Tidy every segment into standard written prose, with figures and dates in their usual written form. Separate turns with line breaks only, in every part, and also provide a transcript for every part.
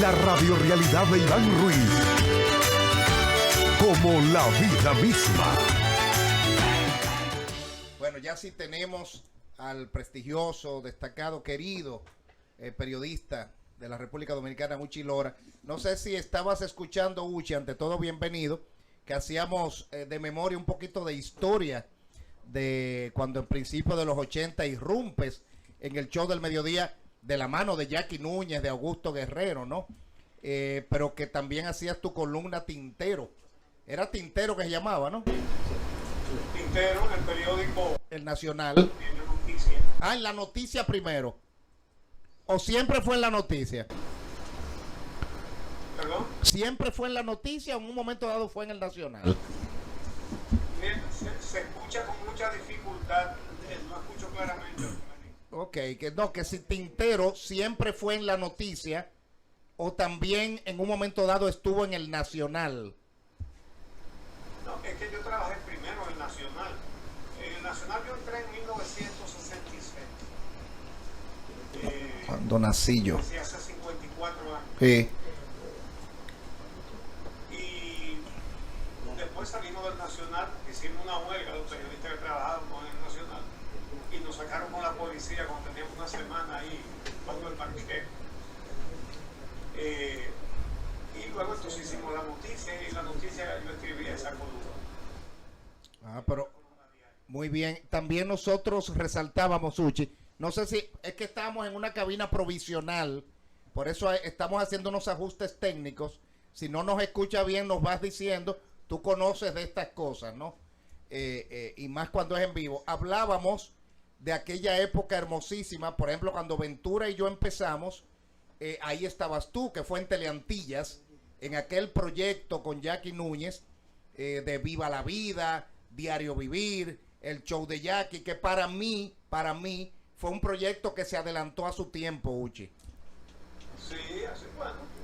La radiorrealidad de Iván Ruiz. Como la vida misma.
Bueno, ya sí tenemos al prestigioso, destacado, querido periodista de la República Dominicana, Uchi Lora. No sé si estabas escuchando, Uchi, ante todo bienvenido, que hacíamos de memoria un poquito de historia de cuando en principio de los 80 irrumpes en el show del mediodía de la mano de Jackie Núñez, de Augusto Guerrero, ¿no? Pero que también hacías tu columna Tintero. Era Tintero que se llamaba, ¿no?
Tintero, en el periódico
El Nacional.
en la noticia.
Ah, en la noticia primero. ¿O siempre fue en la noticia?
¿Perdón?
¿Siempre fue en la noticia o en un momento dado fue en el Nacional?
Bien, se escucha con mucha dificultad, no escucho claramente.
Ok, que no, que si Tintero siempre fue en la noticia o también en un momento dado estuvo en el Nacional.
No, es que yo trabajé primero en el Nacional. En el Nacional yo entré en 1966.
Cuando nací yo.
Sí, hace 54 años.
Sí.
Y después salimos del Nacional, hicimos una huelga, los periodistas que trabajábamos en el Nacional, y nos sacaron con la policía cuando teníamos una semana ahí bajo el parqueo. Y luego entonces hicimos la noticia, y en la noticia yo escribía esa columna.
Ah, pero muy bien. También nosotros resaltábamos, Uchi, no sé si es que estábamos en una cabina provisional, por eso estamos haciendo unos ajustes técnicos. Si no nos escucha bien, nos vas diciendo, tú conoces de estas cosas, ¿no? Y más cuando es en vivo. Hablábamos de aquella época hermosísima, por ejemplo, cuando Ventura y yo empezamos, ahí estabas tú, que fue en Teleantillas, en aquel proyecto con Jackie Núñez, de Viva la Vida, Diario Vivir, el show de Jackie, que para mí, fue un proyecto que se adelantó a su tiempo, Uchi.
Sí,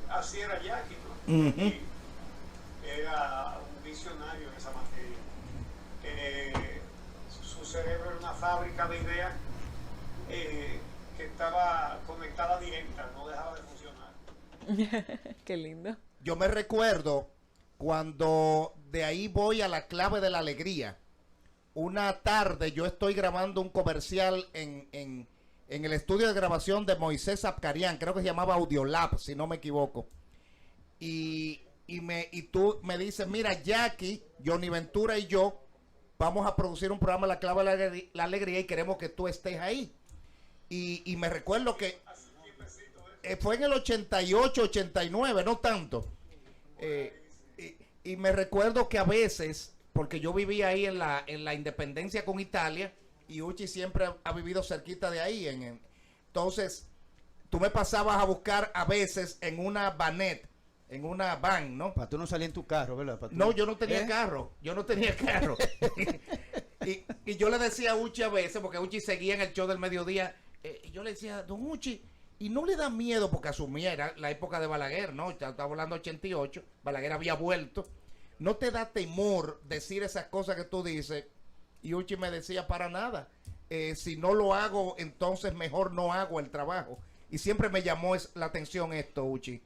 así era Jackie, ¿no?
Uh-huh.
Era un visionario en esa materia. Su cerebro era una fábrica de ideas que estaba conectada directa, no dejaba de funcionar.
Qué lindo.
Yo me recuerdo cuando de ahí voy a la clave de la alegría. Una tarde yo estoy grabando un comercial en el estudio de grabación de Moisés Abkarian, creo que se llamaba Audiolab, si no me equivoco. Y tú me dices, mira, Jackie, Johnny Ventura y yo vamos a producir un programa La Clave de la Alegría y queremos que tú estés ahí. Y me recuerdo que fue en el 88, 89, no tanto. Y me recuerdo que a veces, porque yo vivía ahí en la Independencia con Italia, y Uchi siempre ha vivido cerquita de ahí. Entonces, tú me pasabas a buscar a veces en una vanette, en una van, ¿no?
Para tú no salir en tu carro, ¿verdad?
No, yo no tenía carro. Yo no tenía carro. y yo le decía a Uchi a veces, porque Uchi seguía en el show del mediodía, y yo le decía, don Uchi, y no le da miedo, porque asumía, era la época de Balaguer, ¿no? Estaba hablando 88, Balaguer había vuelto. ¿No te da temor decir esas cosas que tú dices? Y Uchi me decía, para nada. Si no lo hago, entonces mejor no hago el trabajo. Y siempre me llamó la atención esto, Uchi.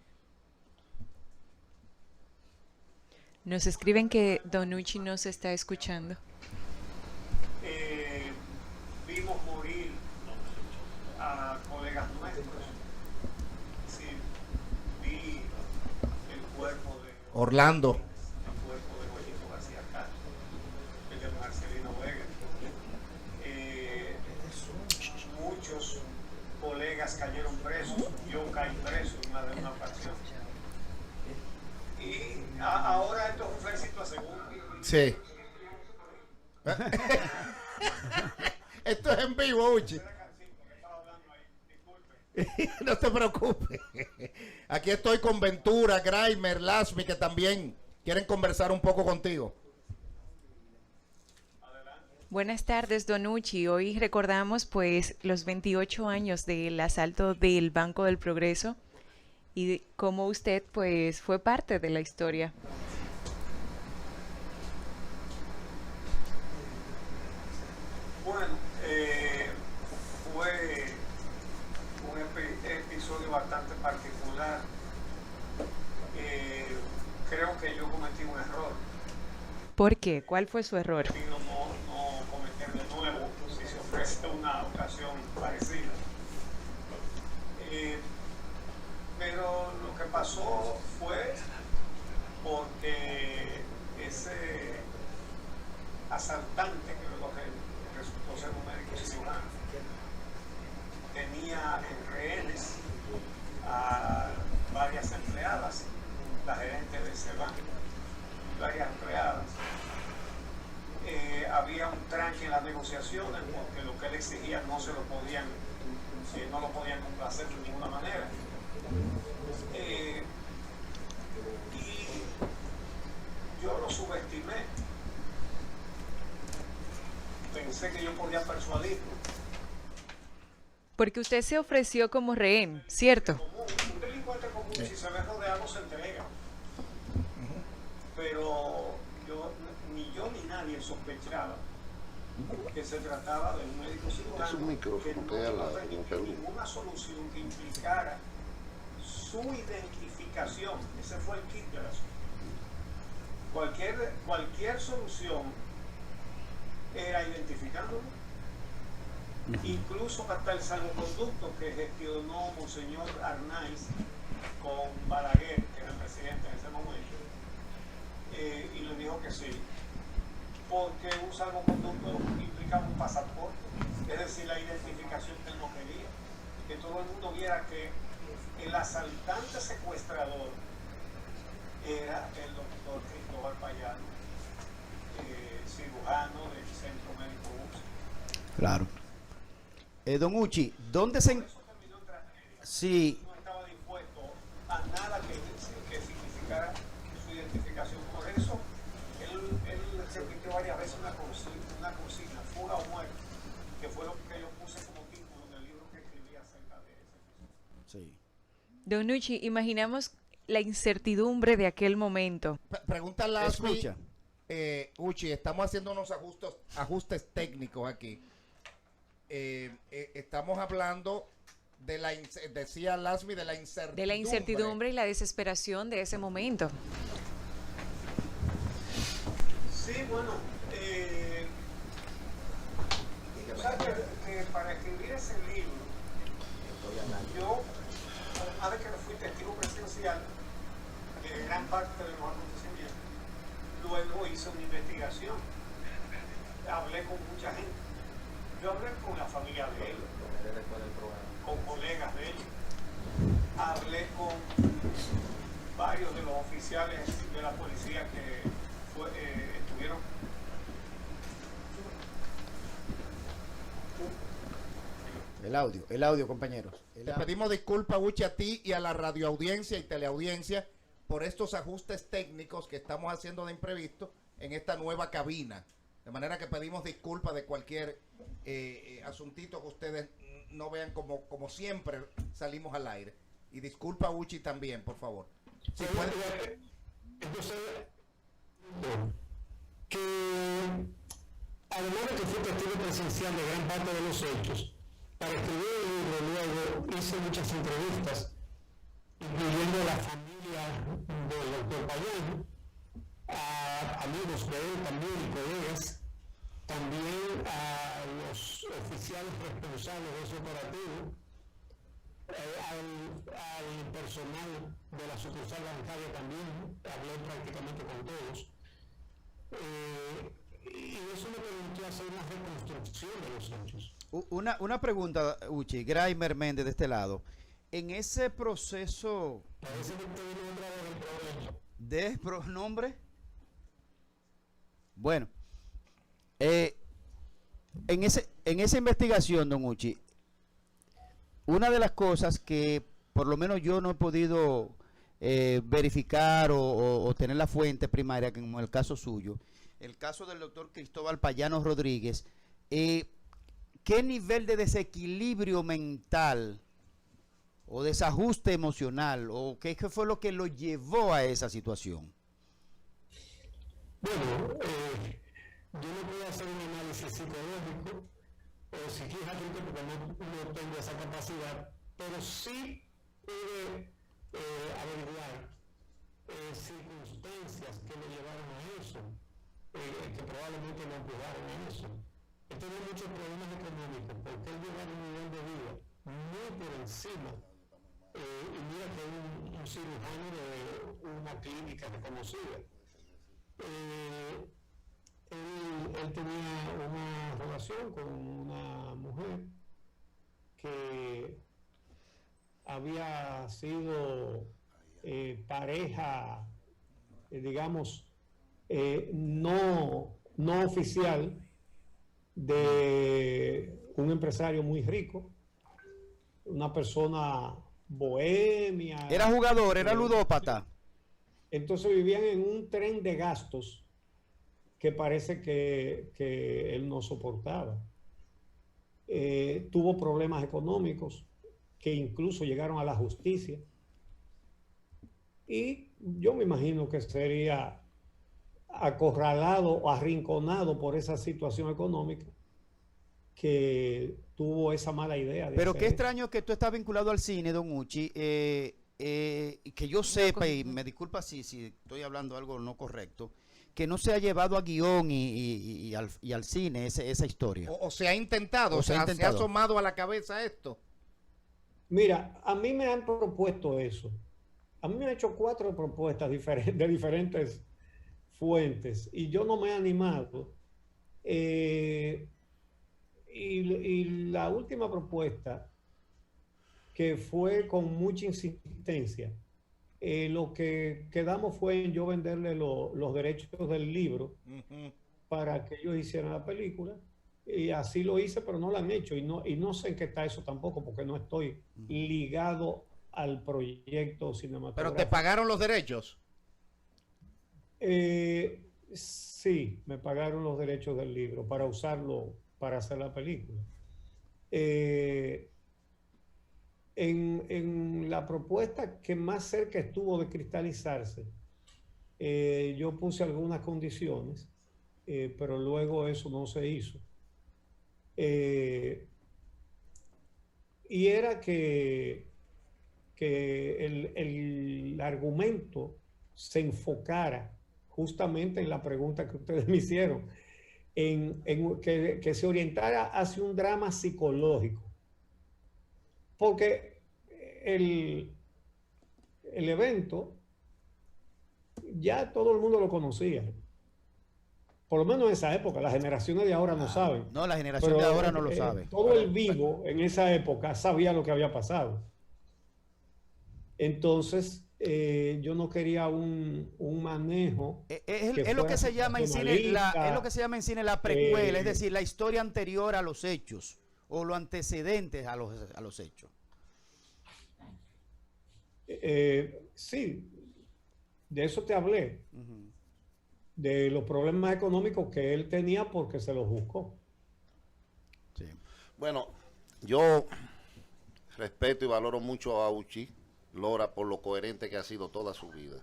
Nos escriben que Don Uchi no se está escuchando.
Vimos morir a colegas nuestros. Sí, vi el cuerpo de
Orlando.
Goyito García Castro, el de Marcelino Vega. Muchos colegas cayeron presos, yo caí preso en más de una ocasión. Y ahora esto es un flecito a segundo.
Sí. Esto es en vivo, Uchi. No te preocupes. Aquí estoy con Ventura, Graimer, Lasmi, que también quieren conversar un poco contigo.
Buenas tardes, Don Uchi. Hoy recordamos pues los 28 años del asalto del Banco del Progreso y cómo usted pues fue parte de la historia.
Bueno, fue un episodio bastante particular creo que yo cometí un error.
¿Por qué? ¿Cuál fue su error?
Pido no cometer de nuevo si se ofrece una ocasión parecida. Pero lo que pasó fue porque ese asaltante, que luego resultó ser un médico cirujano, tenía en rehenes a varias empleadas, la gerente de ese banco, varias empleadas. Había un tranque en las negociaciones porque lo que él exigía no lo podían complacer de ninguna manera. Y yo lo subestimé. Pensé que yo podía persuadirlo.
Porque usted se ofreció como rehén, ¿cierto?
Un delincuente común, si se ve rodeado, se entrega. Pero ni yo ni nadie sospechaba que se trataba de un médico cirujano que no iba a permitir ninguna solución que implicara su identificación. Ese fue el kit del asunto. Cualquier solución era identificándolo. Incluso hasta el salvoconducto que gestionó Monseñor Arnaiz con Balaguer, que era el presidente en ese momento, y le dijo que sí, porque un salvoconducto implicaba un pasaporte, es decir, la identificación que él no quería, que todo el mundo viera que el asaltante secuestrador era el doctor Cristóbal Payano, cirujano del Centro Médico UCE.
Claro. Don Uchi, ¿dónde se...
Por eso terminó en tragedia.
Sí,
No estaba dispuesto a nada que significara su identificación. Por eso él repitió varias veces una consigna, fuga o muerte, que fue lo que yo puse como título en el libro que escribí acerca de ese episodio.
sí.
Don Uchi, imaginamos la incertidumbre de aquel momento.
Pregunta Lasmi.
Escucha.
Uchi, estamos haciendo unos ajustes técnicos aquí. Estamos hablando de decía Lasmi, de la incertidumbre.
De la incertidumbre y la desesperación de ese momento.
Sí, bueno, tú sabes que para escribir ese libro, yo, además de que fui testigo presencial de gran parte de los acontecimientos, luego hice una investigación, hablé con mucha gente. Yo hablé con la familia de él, con colegas de él, hablé con varios de los oficiales de la policía que estuvieron.
El audio, compañeros.
Te pedimos disculpas, Uchi, a ti y a la radioaudiencia y teleaudiencia por estos ajustes técnicos que estamos haciendo de imprevisto en esta nueva cabina. De manera que pedimos disculpas de cualquier asuntito que ustedes no vean como siempre salimos al aire. Y disculpa, Uchi, también, por favor. Si puede...
Entonces, que además de que fui testigo presencial de gran parte de los hechos, para escribir el libro luego hice muchas entrevistas, incluyendo a la familia del doctor Payano, a amigos de él también y colegas, también a los oficiales responsables de ese operativo, al personal de la sucursal bancaria también, hablé prácticamente con todos. Y eso me permitió hacer una reconstrucción de los hechos.
Una pregunta, Uchi, Graimer Méndez de este lado. En ese proceso
Parece que estoy nombrado en el problema.
de pronombre, bueno, en esa investigación, don Uchi, una de las cosas que por lo menos yo no he podido verificar o tener la fuente primaria, como en el caso suyo, el caso del doctor Cristóbal Payano Rodríguez, ¿qué nivel de desequilibrio mental o desajuste emocional o qué fue lo que lo llevó a esa situación?
Bueno, yo no puedo hacer un análisis psicológico o psiquiátrico porque no tengo esa capacidad, pero sí pude averiguar circunstancias que lo llevaron a eso, que probablemente lo empujaron a eso. Él tenía muchos problemas económicos porque él llevaba un nivel de vida muy por encima. Y mira que un cirujano de una clínica reconocida. Él tenía una relación con una mujer que había sido pareja, digamos, no oficial de un empresario muy rico, una persona bohemia.
Era jugador, era ludópata.
Entonces vivían en un tren de gastos que parece que él no soportaba. Tuvo problemas económicos que incluso llegaron a la justicia. Y yo me imagino que sería acorralado o arrinconado por esa situación económica que tuvo esa mala idea.
Pero qué extraño que tú estás vinculado al cine, don Uchi, que yo sepa, y me disculpa si estoy hablando algo no correcto, que no se ha llevado a guión y al cine esa historia.
O se ha intentado, se ha asomado a la cabeza esto.
Mira, a mí me han propuesto eso. A mí me han hecho 4 propuestas de diferentes fuentes y yo no me he animado. Y la última propuesta, que fue con mucha insistencia, lo que quedamos fue en yo venderle los derechos del libro para que ellos hicieran la película. Y así lo hice, pero no lo han hecho. Y no sé en qué está eso tampoco, porque no estoy ligado al proyecto cinematográfico.
¿Pero te pagaron los derechos?
Sí, me pagaron los derechos del libro para usarlo para hacer la película. En la propuesta que más cerca estuvo de cristalizarse, yo puse algunas condiciones, pero luego eso no se hizo. Y era que el argumento se enfocara justamente en la pregunta que ustedes me hicieron, que se orientara hacia un drama psicológico. Porque el evento ya todo el mundo lo conocía. Por lo menos en esa época, las generaciones de ahora no saben.
No, la generación de ahora no lo sabe.
Todo el vivo en esa época sabía lo que había pasado. Entonces, yo no quería un manejo.
Es lo que se llama en cine la precuela, es decir, la historia anterior a los hechos o los antecedentes a los hechos.
Sí, de eso te hablé. De los problemas económicos que él tenía porque se los buscó.
Sí.
Bueno, yo respeto y valoro mucho a Uchi Lora por lo coherente que ha sido toda su vida.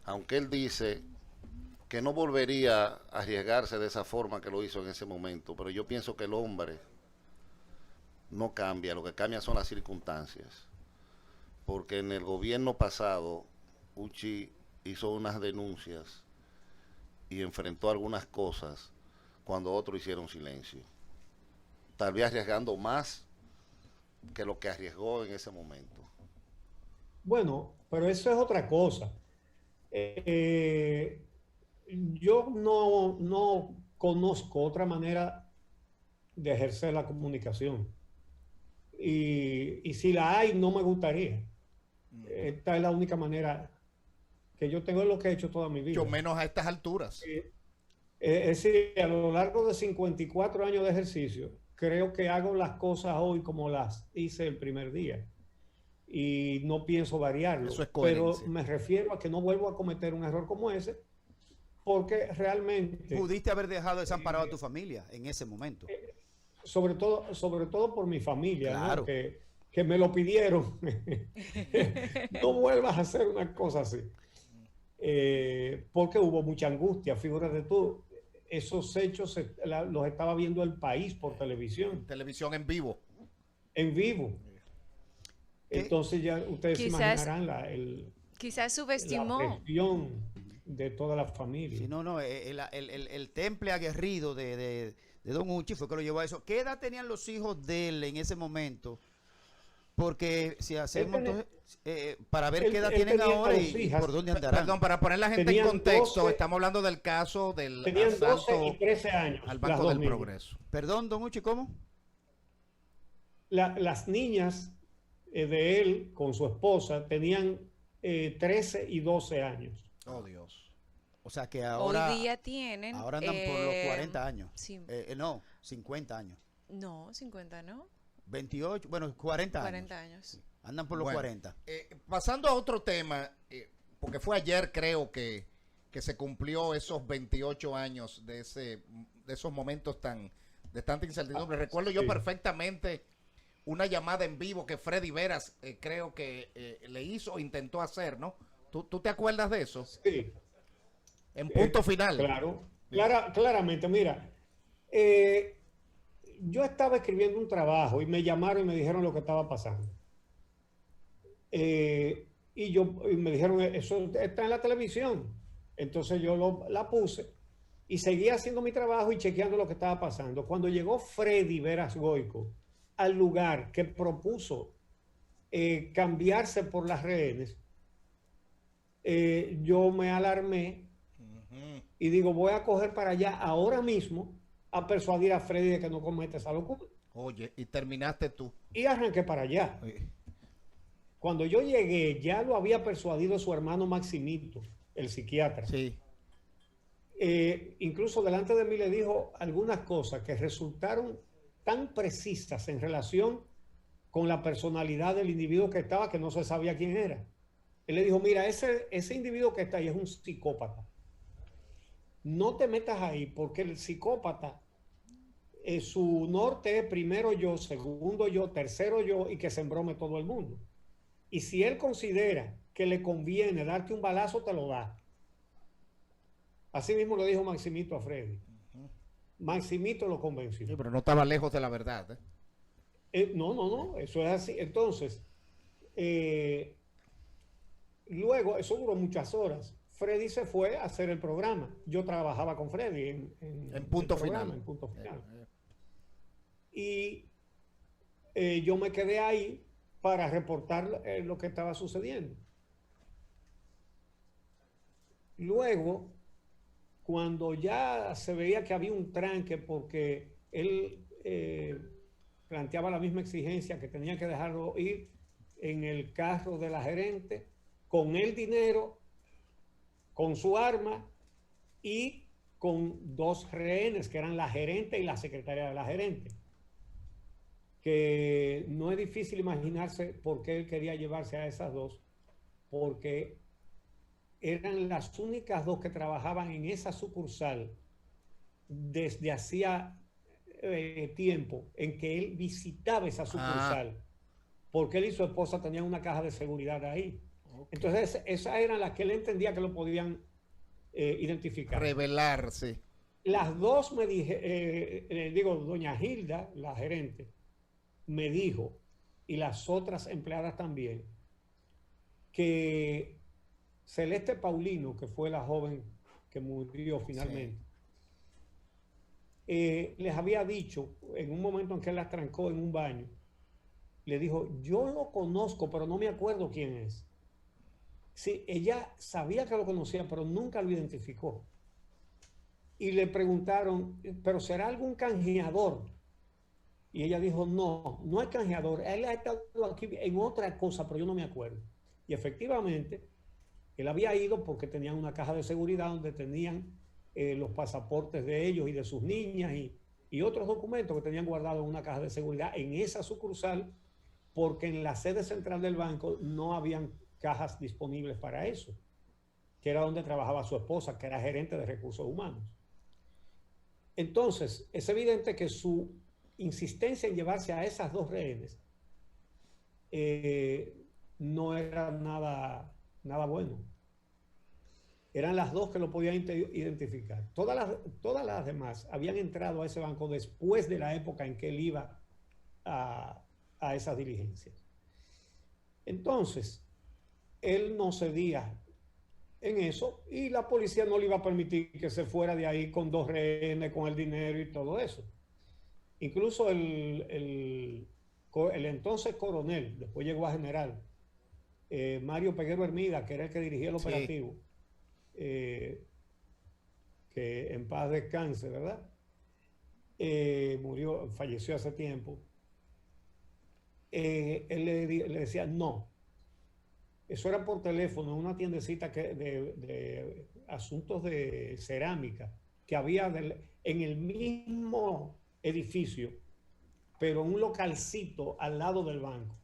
Aunque él dice que no volvería a arriesgarse de esa forma que lo hizo en ese momento, pero yo pienso que el hombre no cambia, lo que cambia son las circunstancias. Porque en el gobierno pasado, Uchi hizo unas denuncias y enfrentó algunas cosas cuando otros hicieron silencio. Tal vez arriesgando más que lo que arriesgó en ese momento.
Bueno, pero eso es otra cosa. Yo no conozco otra manera de ejercer la comunicación. Y si la hay, no me gustaría. Esta es la única manera que yo tengo, lo que he hecho toda mi vida.
Yo menos a estas alturas.
Es decir, a lo largo de 54 años de ejercicio, creo que hago las cosas hoy como las hice el primer día. Y no pienso variarlo.
Eso es
pero
coherencia.
me refiero a que no vuelvo a cometer un error como ese, porque realmente...
Pudiste haber dejado desamparado a tu familia en ese momento.
Sobre todo por mi familia,
Claro.
¿no? Que me lo pidieron. No vuelvas a hacer una cosa así. Porque hubo mucha angustia. Figúrate tú, esos hechos los estaba viendo el país por televisión.
Televisión en vivo.
En vivo. Entonces ya ustedes se
Quizás
imaginarán
quizás subestimó.
la presión. de toda la familia.
Sí, no, no, el temple aguerrido de Don Uchi fue que lo llevó a eso. ¿Qué edad tenían los hijos de él en ese momento? Porque si hacemos entonces, para ver qué edad tienen ahora y por dónde andarán.
Perdón, para poner la gente en
Tenían
contexto,
12,
estamos hablando del caso del
tenían 12
asalto
y 13 años.
al
las
Banco
dos
del
niñas.
Progreso.
Perdón, Don Uchi, ¿cómo?
Las niñas de él con su esposa tenían 13 y 12 años.
Oh, Dios.
O sea que ahora,
Hoy día tienen...
ahora andan por los 40 años.
Sí.
No, 50 años.
No, 50, ¿no?
28, bueno, 40 años.
40 años.
Sí, andan por los
Bueno,
40.
Pasando a otro tema, porque fue ayer creo que se cumplió esos 28 años de esos momentos de tanta incertidumbre. Recuerdo yo
sí.
perfectamente una llamada en vivo que Freddy Veras creo que le hizo o intentó hacer, ¿no? ¿Tú te acuerdas de eso?
Sí.
En punto final.
Claro, claramente. Mira, yo estaba escribiendo un trabajo y me llamaron y me dijeron lo que estaba pasando. Y me dijeron, eso está en la televisión. Entonces yo la puse y seguía haciendo mi trabajo y chequeando lo que estaba pasando. Cuando llegó Freddy Veras Goico al lugar que propuso cambiarse por las rehenes, yo me alarmé y digo, voy a coger para allá ahora mismo a persuadir a Freddy de que no cometa esa locura.
Oye, y terminaste tú.
Y arranqué para allá. Cuando yo llegué, ya lo había persuadido su hermano Maximito, el psiquiatra.
Sí.
Incluso delante de mí le dijo algunas cosas que resultaron tan precisas en relación con la personalidad del individuo que estaba, que no se sabía quién era. Él le dijo, mira, ese individuo que está ahí es un psicópata. No te metas ahí porque el psicópata, su norte es primero yo, segundo yo, tercero yo y que se embrome todo el mundo. Y si él considera que le conviene darte un balazo, te lo da. Así mismo le dijo Maximito a Freddy. Maximito lo convenció.
Sí, pero no estaba lejos de la verdad.
No, eso es así. Entonces, luego, eso duró muchas horas. Freddy se fue a hacer el programa. Yo trabajaba con Freddy
En punto final.
En punto final. Y yo me quedé ahí para reportar lo que estaba sucediendo. Luego, cuando ya se veía que había un tranque porque él planteaba la misma exigencia que tenía que dejarlo ir en el carro de la gerente, con el dinero, con su arma y con dos rehenes que eran la gerente y la secretaria de la gerente. Que no es difícil imaginarse por qué él quería llevarse a esas dos, porque eran las únicas dos que trabajaban en esa sucursal desde hacía tiempo en que él visitaba esa sucursal, porque él y su esposa tenían una caja de seguridad ahí. Okay. Entonces esas eran las que él entendía que lo podían identificar.
Revelar, sí.
Las dos me doña Hilda, la gerente, me dijo, y las otras empleadas también, que Celeste Paulino, que fue la joven que murió finalmente, les había dicho en un momento en que él las trancó en un baño, le dijo, yo lo conozco, pero no me acuerdo quién es. Sí, ella sabía que lo conocía, pero nunca lo identificó. Y le preguntaron, ¿pero será algún canjeador? Y ella dijo, no es canjeador. Él ha estado aquí en otra cosa, pero yo no me acuerdo. Y efectivamente, él había ido porque tenían una caja de seguridad donde tenían los pasaportes de ellos y de sus niñas y otros documentos que tenían guardados en una caja de seguridad en esa sucursal, porque en la sede central del banco no habían cajas disponibles para eso, que era donde trabajaba su esposa, que era gerente de recursos humanos. Entonces, es evidente que su insistencia en llevarse a esas dos rehenes no era nada bueno. Eran las dos que lo podían identificar. Todas las demás habían entrado a ese banco después de la época en que él iba a esas diligencias. Entonces, él no cedía. en eso, y la policía no le iba a permitir que se fuera de ahí con 2 rehenes, con el dinero y todo eso. Incluso el entonces coronel, después llegó a general, Mario Peguero Hermida, que era el que dirigía el operativo, que en paz descanse, ¿verdad? Falleció hace tiempo. Él le decía, no, eso era por teléfono, en una tiendecita de asuntos de cerámica que había en el mismo edificio, pero un localcito al lado del banco.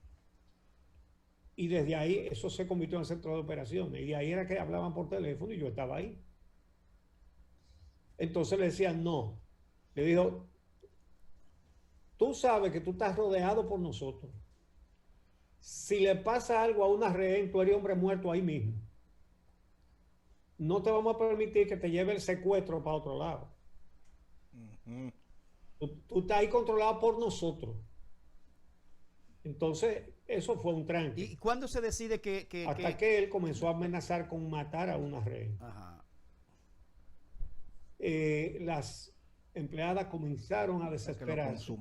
Y desde ahí eso se convirtió en centro de operaciones. Y de ahí era que hablaban por teléfono y yo estaba ahí. Entonces le decían, no. Le dijo, tú sabes que tú estás rodeado por nosotros. Si le pasa algo a una rehén, tú eres hombre muerto ahí mismo. No te vamos a permitir que te lleve el secuestro para otro lado. Tú estás ahí controlado por nosotros. Entonces, eso fue un tranque.
¿Y cuándo se decide
hasta que él comenzó a amenazar con matar a una rehén.
Ajá.
Las empleadas comenzaron a desesperarse.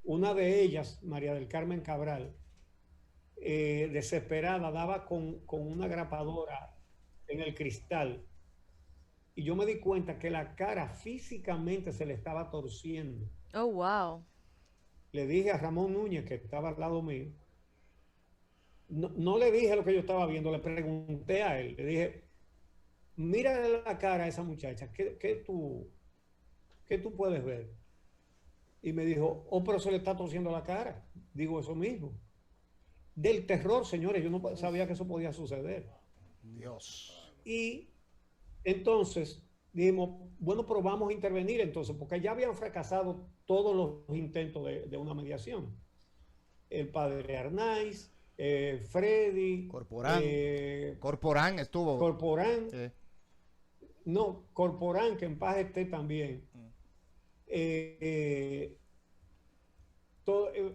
Una de ellas, María del Carmen Cabral, desesperada, daba con una grapadora en el cristal. Y yo me di cuenta que la cara físicamente se le estaba torciendo.
Oh, wow. Le
dije a Ramón Núñez, que estaba al lado mío, no le dije lo que yo estaba viendo, le pregunté a él, le dije, mira la cara a esa muchacha, ¿qué tú puedes ver? Y me dijo, oh, pero se le está torciendo la cara. Digo, eso mismo. Del terror, señores, yo no sabía que eso podía suceder.
Dios.
Y entonces dijimos, bueno, pero vamos a intervenir entonces, porque ya habían fracasado todos los intentos de una mediación. El padre Arnaiz, Freddy,
Corporán estuvo.
Corporán. No, Corporán, que en paz esté también.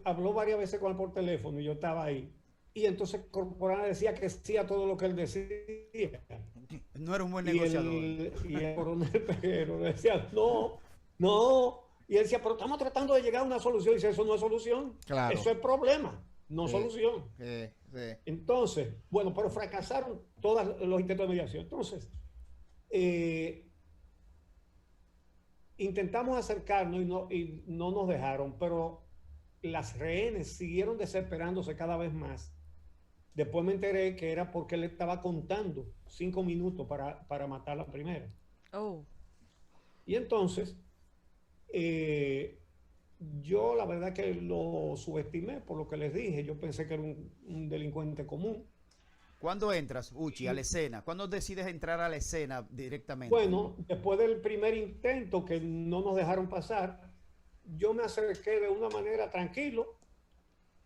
Habló varias veces con él por teléfono y yo estaba ahí. Y entonces Corporán decía que sí a todo lo que él decía.
No era un buen negociador.
Y el coronel Peguero decía, no. Y él decía, pero estamos tratando de llegar a una solución. Y dice, eso no es solución.
Claro.
Eso es problema, no solución.
Sí.
Entonces, bueno, pero fracasaron todos los intentos de mediación. Entonces, intentamos acercarnos y no nos dejaron, pero las rehenes siguieron desesperándose cada vez más. Después me enteré que era porque él estaba contando 5 minutos para matar la primera.
Oh.
Y entonces, yo la verdad que lo subestimé por lo que les dije. Yo pensé que era un delincuente común.
¿Cuándo entras, Uchi, a la escena? ¿Cuándo decides entrar a la escena directamente?
Bueno, después del primer intento que no nos dejaron pasar, yo me acerqué de una manera tranquilo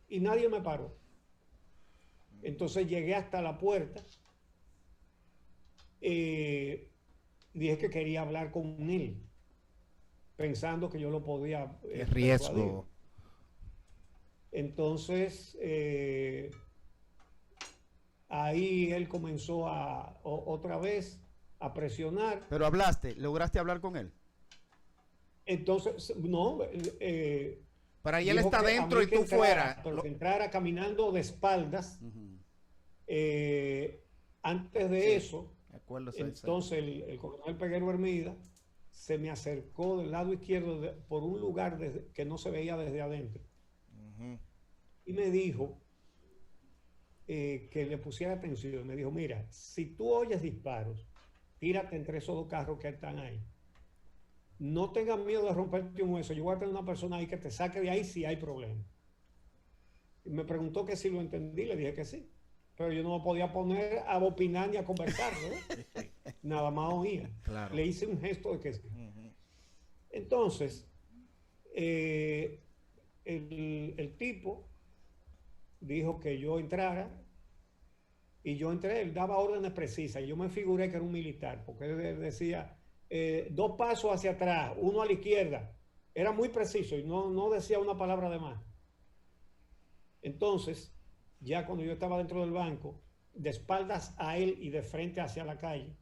y nadie me paró. Entonces llegué hasta la puerta. Dije que quería hablar con él, pensando que yo lo podía.
El riesgo.
Entonces, ahí él comenzó otra vez a presionar.
¿Pero lograste hablar con él?
Entonces, no.
Pero ahí él está dentro y tú fuera.
Pero que entrara caminando de espaldas. Antes de eso, entonces el coronel Peguero Hermida se me acercó del lado izquierdo por un lugar que no se veía desde adentro. Y me dijo que le pusiera atención. Me dijo, mira, si tú oyes disparos, tírate entre esos 2 carros que están ahí. No tengas miedo de romperte un hueso. Yo voy a tener una persona ahí que te saque de ahí si hay problema. Y me preguntó que si lo entendí, le dije que sí. Pero yo no me podía poner a opinar ni a conversar, ¿no? Nada más oía.
Claro.
Le hice un gesto de que sí. Entonces, el tipo dijo que yo entrara y yo entré. Él daba órdenes precisas. Yo me figuré que era un militar porque él decía 2 pasos hacia atrás, 1 a la izquierda. Era muy preciso y no decía una palabra de más. Entonces, ya cuando yo estaba dentro del banco, de espaldas a él y de frente hacia la calle,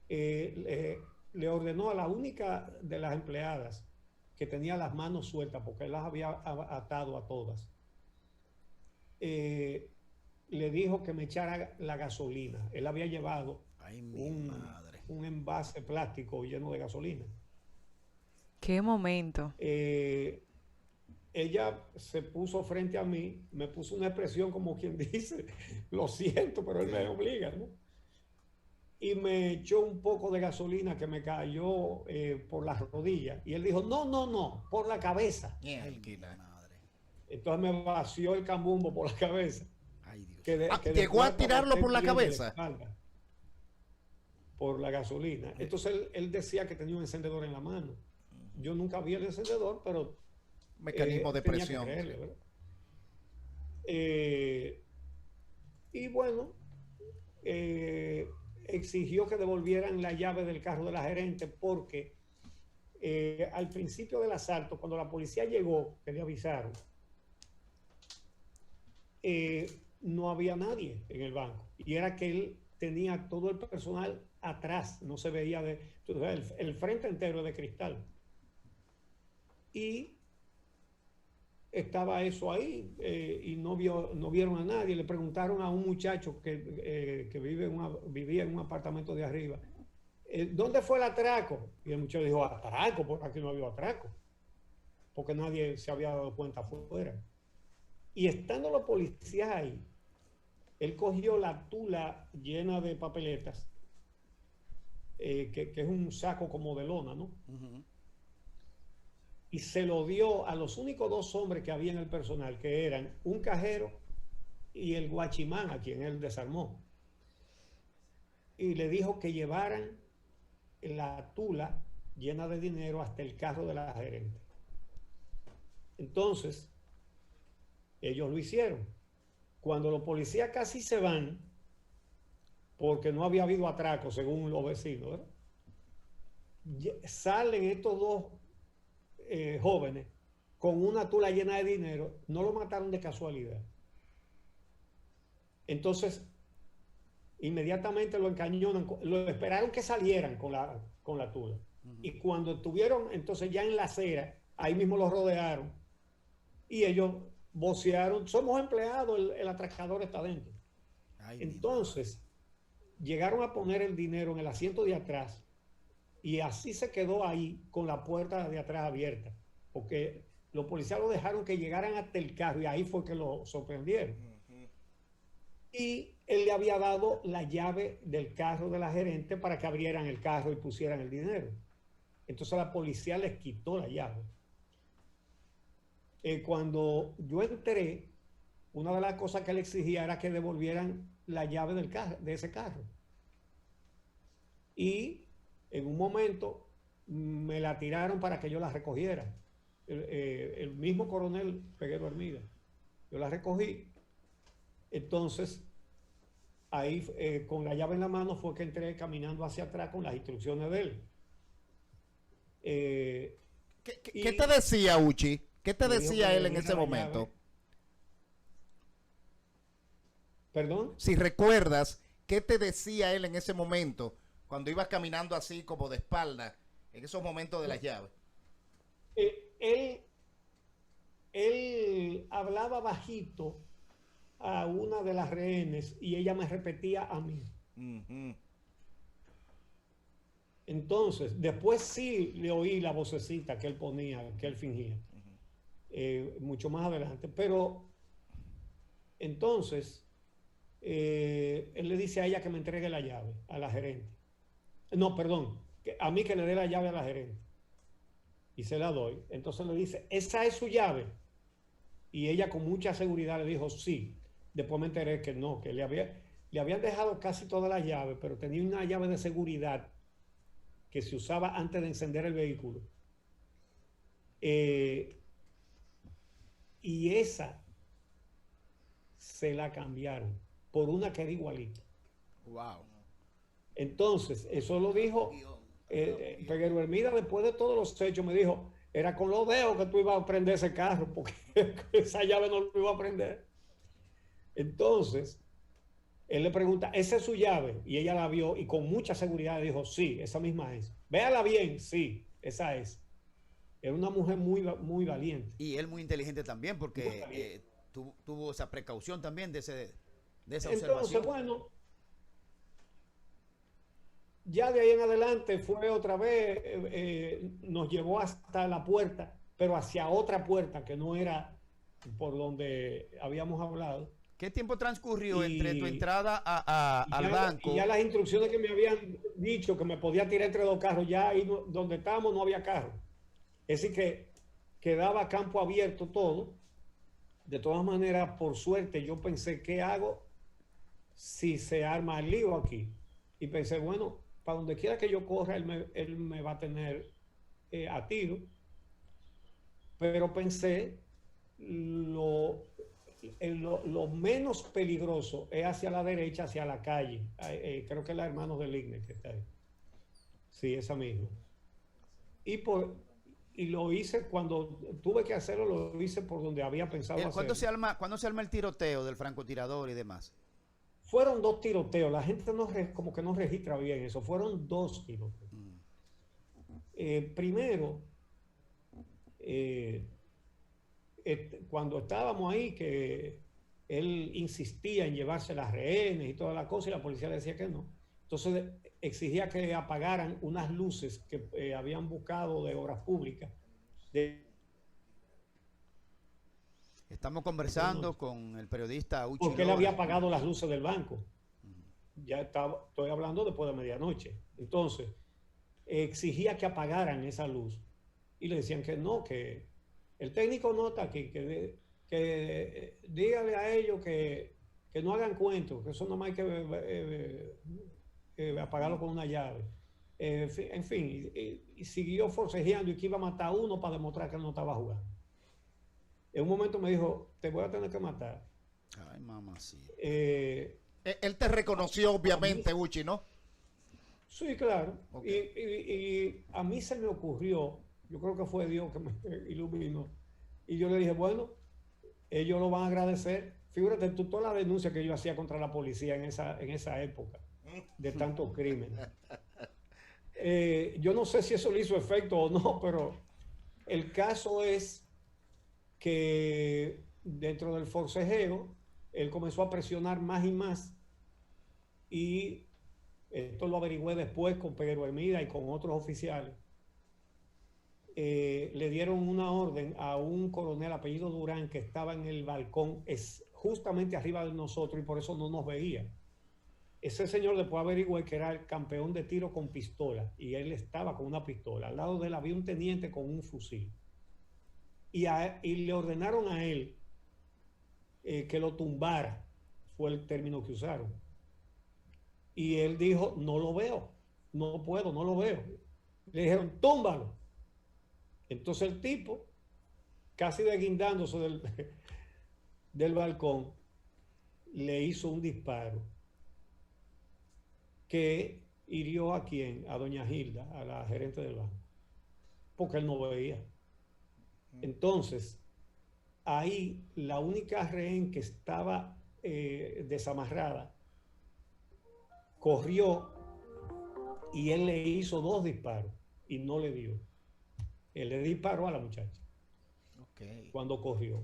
le ordenó a la única de las empleadas que tenía las manos sueltas, porque él las había atado a todas, le dijo que me echara la gasolina. Él había llevado un envase plástico lleno de gasolina.
Qué momento.
Ella se puso frente a mí, me puso una expresión como quien dice, lo siento, pero él me obliga, ¿no? Y me echó un poco de gasolina que me cayó por las rodillas. Y él dijo, no, por la cabeza. Entonces me vació el cambumbo por la cabeza.
¿Llegó a tirarlo por la cabeza?
Por la gasolina. Entonces él decía que tenía un encendedor en la mano. Yo nunca vi el encendedor, pero
mecanismo de
tenía
presión.
que creerle, ¿verdad? Y bueno, exigió que devolvieran la llave del carro de la gerente porque al principio del asalto, cuando la policía llegó, que le avisaron, no había nadie en el banco. Y era que él tenía todo el personal atrás, no se veía el frente entero de cristal. Y estaba eso ahí y no vieron a nadie. Le preguntaron a un muchacho que vivía en un apartamento de arriba, ¿dónde fue el atraco? Y el muchacho dijo, atraco, porque aquí no había atraco, porque nadie se había dado cuenta afuera. Y estando los policías ahí, él cogió la tula llena de papeletas, que es un saco como de lona, ¿no? Y se lo dio a los únicos dos hombres que había en el personal, que eran un cajero y el guachimán, a quien él desarmó. Y le dijo que llevaran la tula llena de dinero hasta el carro de la gerente. Entonces, ellos lo hicieron. Cuando los policías casi se van, porque no había habido atraco, según los vecinos, ¿verdad? Salen estos dos jóvenes con una tula llena de dinero. No lo mataron de casualidad. Entonces, inmediatamente lo encañonan, lo esperaron que salieran con la tula. Y cuando estuvieron entonces ya en la acera, ahí mismo los rodearon y ellos vocearon, somos empleados, el atracador está dentro. Entonces llegaron a poner el dinero en el asiento de atrás y así se quedó ahí con la puerta de atrás abierta, porque los policías lo dejaron que llegaran hasta el carro y ahí fue que lo sorprendieron. Y él le había dado la llave del carro de la gerente para que abrieran el carro y pusieran el dinero. Entonces la policía les quitó la llave. Cuando yo entré, una de las cosas que le exigía era que devolvieran la llave del carro, de ese carro. Y en un momento me la tiraron para que yo la recogiera. El mismo coronel Peguero Hermida. Yo la recogí. Entonces, ahí con la llave en la mano fue que entré caminando hacia atrás con las instrucciones de él.
¿Qué te decía Uchi? ¿Qué te decía él en ese momento?
Llave. ¿Perdón?
Si recuerdas, ¿qué te decía él en ese momento? Cuando ibas caminando así como de espalda, en esos momentos de las llaves.
Él hablaba bajito a una de las rehenes y ella me repetía a mí. Entonces, después sí le oí la vocecita que él ponía, que él fingía. Mucho más adelante. Pero entonces, él le dice a ella que me entregue la llave a la gerente. No, perdón, a mí que le dé la llave a la gerente. Y se la doy. Entonces le dice, ¿esa es su llave? Y ella con mucha seguridad le dijo, sí. Después me enteré que no, que le habían dejado casi toda la llave, pero tenía una llave de seguridad que se usaba antes de encender el vehículo. Y esa se la cambiaron por una que era igualita.
Wow.
Entonces, eso lo dijo Peguero Hermida después de todos los hechos. Me dijo, era con los dedos que tú ibas a prender ese carro, porque esa llave no lo iba a prender. Entonces, Él le pregunta, ¿esa es su llave? Y ella la vio y con mucha seguridad dijo, sí, esa misma es. Véala bien, sí, esa es. Era una mujer muy valiente.
Y él muy inteligente también,
Muy
porque
valiente.
tuvo esa precaución también de esa
Entonces,
observación.
bueno, ya de ahí en adelante fue otra vez, nos llevó hasta la puerta, pero hacia otra puerta que no era por donde habíamos hablado.
¿Qué tiempo transcurrió
Y-
entre tu entrada al banco?
Y ya las instrucciones que me habían dicho que me podía tirar entre dos carros, ya ahí donde estábamos no había carro. Es decir, que quedaba campo abierto todo. De todas maneras, por suerte, yo pensé, ¿qué hago si se arma el lío aquí? Y pensé, bueno, para donde quiera que yo corra, él me va a tener a tiro. Pero pensé, lo menos peligroso es hacia la derecha, hacia la calle. Creo que es la Hermanos del Igne que está ahí. Sí, esa misma. Y lo hice cuando tuve que hacerlo, lo hice por donde había pensado
¿Cuándo
hacerlo.
cuándo se arma el tiroteo del francotirador y demás?
Fueron 2 tiroteos, la gente como que no registra bien eso, fueron 2 tiroteos. Primero, cuando estábamos ahí, que él insistía en llevarse las rehenes y toda la cosa, y la policía le decía que no. Entonces exigía que apagaran unas luces que habían buscado de obras públicas.
Estamos conversando con el periodista Uchi
Porque él
Lora.
había apagado las luces del banco. Estoy hablando después de medianoche. Entonces, exigía que apagaran esa luz. Y le decían que no, que el técnico no está aquí, que dígale a ellos que no hagan cuentos, que eso nomás hay que apagarlo con una llave. En fin, y siguió forcejeando y que iba a matar a uno para demostrar que él no estaba jugando. En un momento me dijo, te voy a tener que matar.
Ay, mamacita.
Él te reconoció, obviamente, Uchi, ¿no?
Sí, claro.
Ok.
Y a mí se me ocurrió, yo creo que fue Dios que me iluminó. Y yo le dije, bueno, ellos lo van a agradecer. Fíjate tú toda la denuncia que yo hacía contra la policía en esa época, de tantos crímenes. Yo no sé si eso le hizo efecto o no, pero el caso es que dentro del forcejeo, él comenzó a presionar más y más, y esto lo averigüé después con Pedro Hermida y con otros oficiales. Le dieron una orden a un coronel apellido Durán que estaba en el balcón, es justamente arriba de nosotros, y por eso no nos veía. Ese señor después averigüé que era el campeón de tiro con pistola, y él estaba con una pistola. Al lado de él había un teniente con un fusil. Y le ordenaron a él que lo tumbara, fue el término que usaron. Y él dijo, no lo veo, no puedo, no lo veo. Le dijeron, túmbalo. Entonces el tipo, casi desguindándose del balcón, le hizo un disparo que hirió ¿a quién? A doña Gilda, a la gerente del banco, porque él no veía. Entonces, ahí la única rehén que estaba desamarrada corrió, y él le hizo 2 disparos y no le dio. Él le disparó a la muchacha cuando corrió.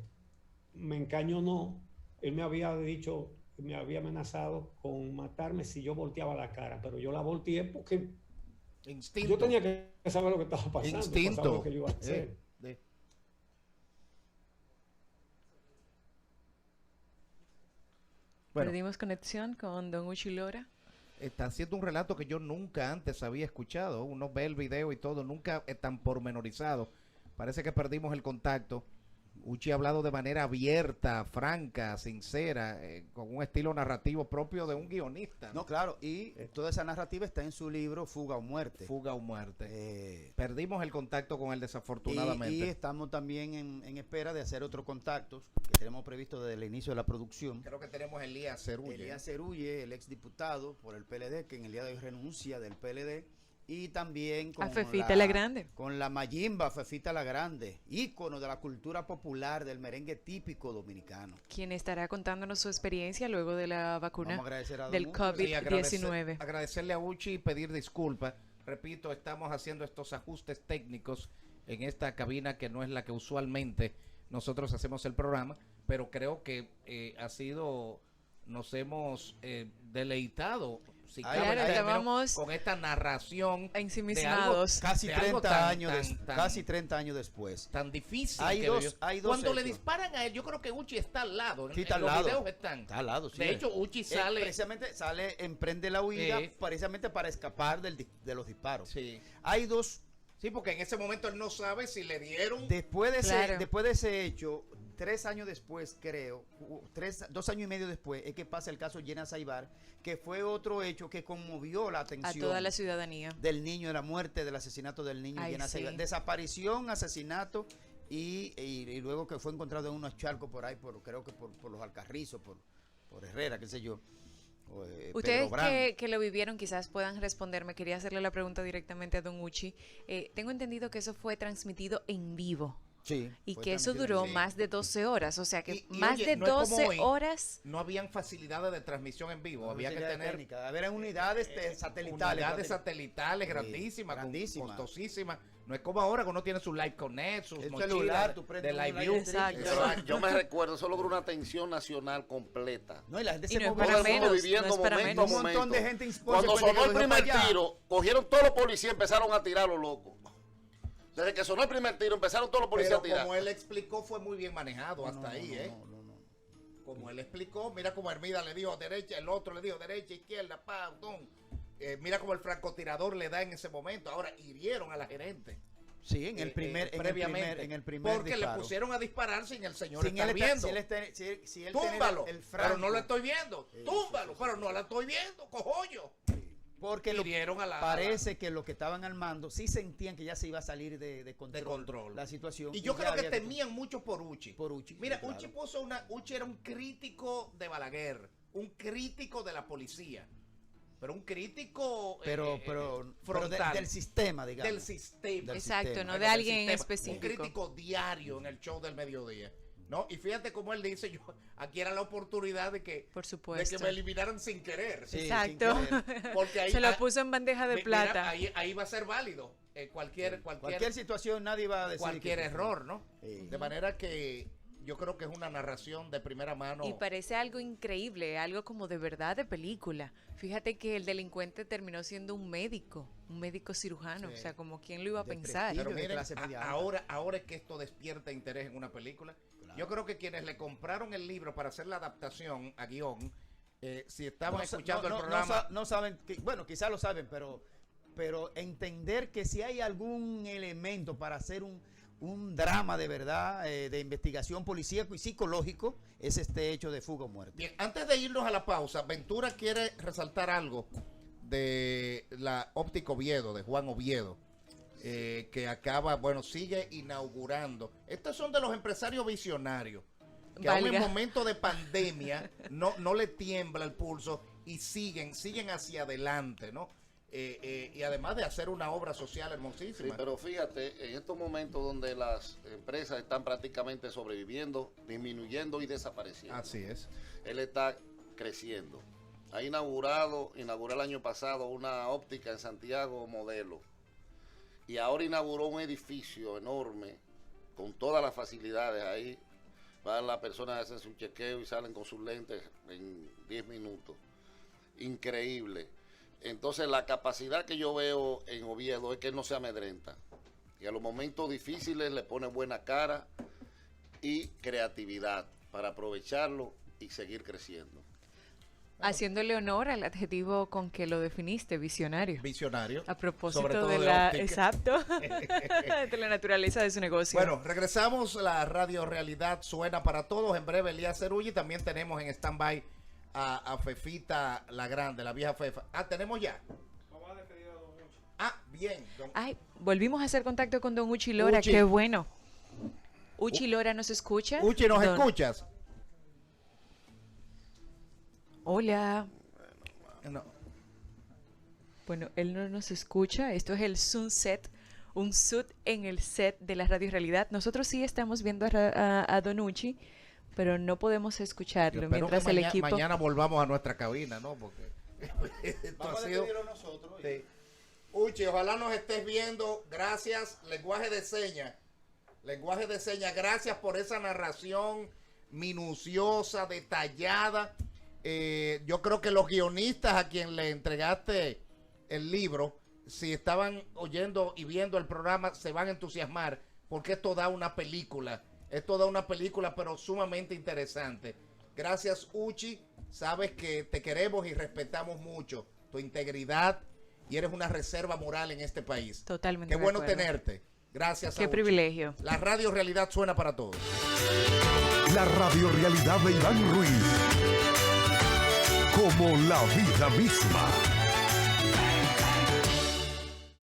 Me encañonó. Él me había dicho, me había amenazado con matarme si yo volteaba la cara, pero yo la volteé porque
Instinto.
yo tenía que saber lo que estaba pasando,
Instinto.
para saber lo que yo iba a hacer.
Bueno,
Perdimos conexión con don Uchi Lora.
está haciendo un relato que yo nunca antes había escuchado. Uno ve el video y todo, nunca tan pormenorizado. Parece que perdimos el contacto. Uchi ha hablado de manera abierta, franca, sincera, con un estilo narrativo propio de un guionista.
No, claro, y toda esa narrativa está en su libro Fuga o Muerte.
Fuga o muerte. Perdimos el contacto con él desafortunadamente.
Y estamos también en espera de hacer otros contactos que tenemos previsto desde el inicio de la producción.
Creo que tenemos a Elías Cerulle.
Elías Cerulle, el exdiputado por el PLD, que en el día de hoy renuncia del PLD, y también
A Fefita la Grande.
con la mayimba Fefita la Grande, ícono de la cultura popular del merengue típico dominicano.
Quien estará contándonos su experiencia luego de la vacuna
Vamos a agradecer a
del
Don Uchi.
Sí,
COVID-19.
agradecerle a Uchi y pedir disculpas. Repito, estamos haciendo estos ajustes técnicos en esta cabina que no es la que usualmente nosotros hacemos el programa, pero creo que nos hemos deleitado, si
Claro,
cabe el término,
estábamos
con esta narración
ensimismados.
Casi
de algo
30
tan-
años
tan-
casi 30 años después.
tan difícil.
Hay
que
dos-
vivió.
hay dos
Cuando le
hechos.
disparan a él, yo creo que Uchi está al lado.
Sí, está
en
al
los
lado.
videos están.
Está al lado, sí.
De hecho, Uchi sale.
Precisamente sale, emprende la huida
Sí.
precisamente para escapar de los disparos.
Sí.
Hay dos.
Sí, porque en ese momento él no sabe si le dieron.
Después de,
Claro.
después de ese hecho, 3 años después, creo, 2 años y medio después, es que pasa el caso Jenna Saibar, que fue otro hecho que conmovió la
A
atención
toda la ciudadanía.
del niño, de la muerte, del asesinato del niño
Ay,
Jenna
sí.
Saibar. Desaparición, asesinato y luego que fue encontrado en unos charcos por ahí, creo que por los Alcarrizos, por Herrera, qué sé yo.
Ustedes
Pedro Brand.
que lo vivieron quizás puedan responderme. Quería hacerle la pregunta directamente a Don Uchi. Tengo entendido que eso fue transmitido en vivo
Sí,
y
fue
que eso
transmitido
duró
en-
más de 12 horas. O sea que
Y,
más
oye,
de
no es como
12
hoy.
horas.
No habían facilidades de transmisión en vivo. Había que
Facilidad
tener
técnica. Había unidades satelitales.
unidades satelitales
Sí,
grandísimas,
grandísimas.
costosísimas. No es como ahora que uno tiene su Live Connect, sus
El
mochilas
celular, tú prendes
de
un
Live
Live
View.
Exacto.
Eso, yo me recuerdo, eso logró una atención nacional completa.
No, y la gente
Y
se
no es
movió.
para
Todo el mundo
menos,
viviendo
no es para
momento a
menos.
Un montón
momento.
de gente
Cuando
fue que
sonó el
cogió
primer
para allá.
tiro, cogieron todos los policías y empezaron a tirar a los locos. Desde que sonó el primer tiro, empezaron todos los policías
Pero
a tirar.
como él explicó, fue muy bien manejado hasta ahí, ¿eh? Como él explicó, mira como Hermida le dijo derecha, el otro le dijo derecha, izquierda, mira como el francotirador le da en ese momento. Ahora hirieron a la gerente.
Sí, en el primer,
previamente,
en el primer
porque
disparo.
le pusieron a disparar sin el señor
Sin
estar
él estar-
viendo.
si él está- si él tiene
Túmbalo,
el
pero no
franco.
lo estoy viendo.
Sí,
Túmbalo,
sí, sí.
pero no la estoy viendo, cojollo.
Porque
Hirieron a la-
parece que los que estaban al mando sí sentían que ya se iba a salir de control, la situación.
Y yo
ya
creo que
había
temían mucho por Uchi.
Por Uchi,
Mira,
sí, claro.
Uchi era un crítico de Balaguer, un crítico de la policía, pero un crítico
pero
frontal,
del sistema, digamos.
del sistema.
Del
Exacto,
sistema.
no de
Del
alguien en
sistema.
específico.
Un crítico diario en el show del mediodía. ¿No? Y fíjate cómo él dice, yo aquí era la oportunidad de que,
Por
de
supuesto.
que me eliminaran sin querer.
Sí,
Exacto.
sin querer.
Porque ahí,
Se lo puso en bandeja de
mira,
plata.
ahí va a ser válido cualquier
situación nadie va a decir
cualquier
que-
error, ¿no?
Sí.
De manera que yo creo que es una narración de primera mano.
Y parece algo increíble, algo como de verdad de película. Fíjate que el delincuente terminó siendo un médico cirujano.
Sí.
O sea, como quién lo iba a
De
pensar.
Pero
de
miren,
clase media alta.
ahora es que esto despierta interés en una película. Yo creo que quienes le compraron el libro para hacer la adaptación a guión, si estaban escuchando el programa,
no saben, bueno, quizás lo saben, pero entender que si hay algún elemento para hacer un drama de verdad, de investigación policíaco y psicológico, es este hecho de fuga o muerte.
bien, antes de irnos a la pausa, Ventura quiere resaltar algo de la Óptica Oviedo, de Juan Oviedo, que acaba, sigue inaugurando. Estos son de los empresarios visionarios, que aún en
Valga.
momento de pandemia no le tiembla el pulso y siguen hacia adelante, ¿no? Y además de hacer una obra social
Sí,
hermosísima.
pero fíjate, en estos momentos donde las empresas están prácticamente sobreviviendo, disminuyendo y desapareciendo,
Así es.
él está creciendo. Ha inauguró el año pasado una óptica en Santiago modelo y ahora inauguró un edificio enorme con todas las facilidades ahí. Van las personas, hacen su chequeo y salen con sus lentes en 10 minutos. Increíble. Entonces la capacidad que yo veo en Oviedo es que él no se amedrenta. Y a los momentos difíciles le pone buena cara y creatividad para aprovecharlo y seguir creciendo.
Haciéndole honor al adjetivo con que lo definiste, visionario.
Visionario.
A
Sobre
propósito
todo
de
de
la...
óptica.
Exacto. De la naturaleza de su negocio.
Bueno, regresamos. La radio realidad suena para todos. En breve, Elías Cerulli. También tenemos en stand-by a Fefita la Grande, la vieja Fefa. Tenemos ya. Bien.
Ay, volvimos a hacer contacto con don Uchi Lora.
Uchi.
Qué bueno. Uchi Lora, ¿nos escucha?
Uchi, ¿nos
Don-
escuchas?
Hola.
No.
Bueno, él no nos escucha. Esto es el Sunset, un sud en el set de la Radio Realidad. Nosotros sí estamos viendo a Donucci, pero no podemos escucharlo.
Espero
Mientras
que
el equipo...
mañana volvamos a nuestra cabina, ¿no? Porque esto ha sido...
nosotros.
Sí. Uchi, ojalá nos estés viendo. Gracias, lenguaje de señas. Lenguaje de señas, gracias por esa narración minuciosa, detallada. Yo creo que los guionistas a quien le entregaste el libro, si estaban oyendo y viendo el programa, se van a entusiasmar, porque esto da una película. Esto da una película, pero sumamente interesante. Gracias, Uchi. Sabes que te queremos y respetamos mucho tu integridad y eres una reserva moral en este país.
Totalmente.
Qué bueno
de acuerdo.
tenerte. Gracias.
Qué
Uchi.
privilegio.
La Radio Realidad suena para todos.
La radio realidad de Iván Ruiz. Como la vida misma.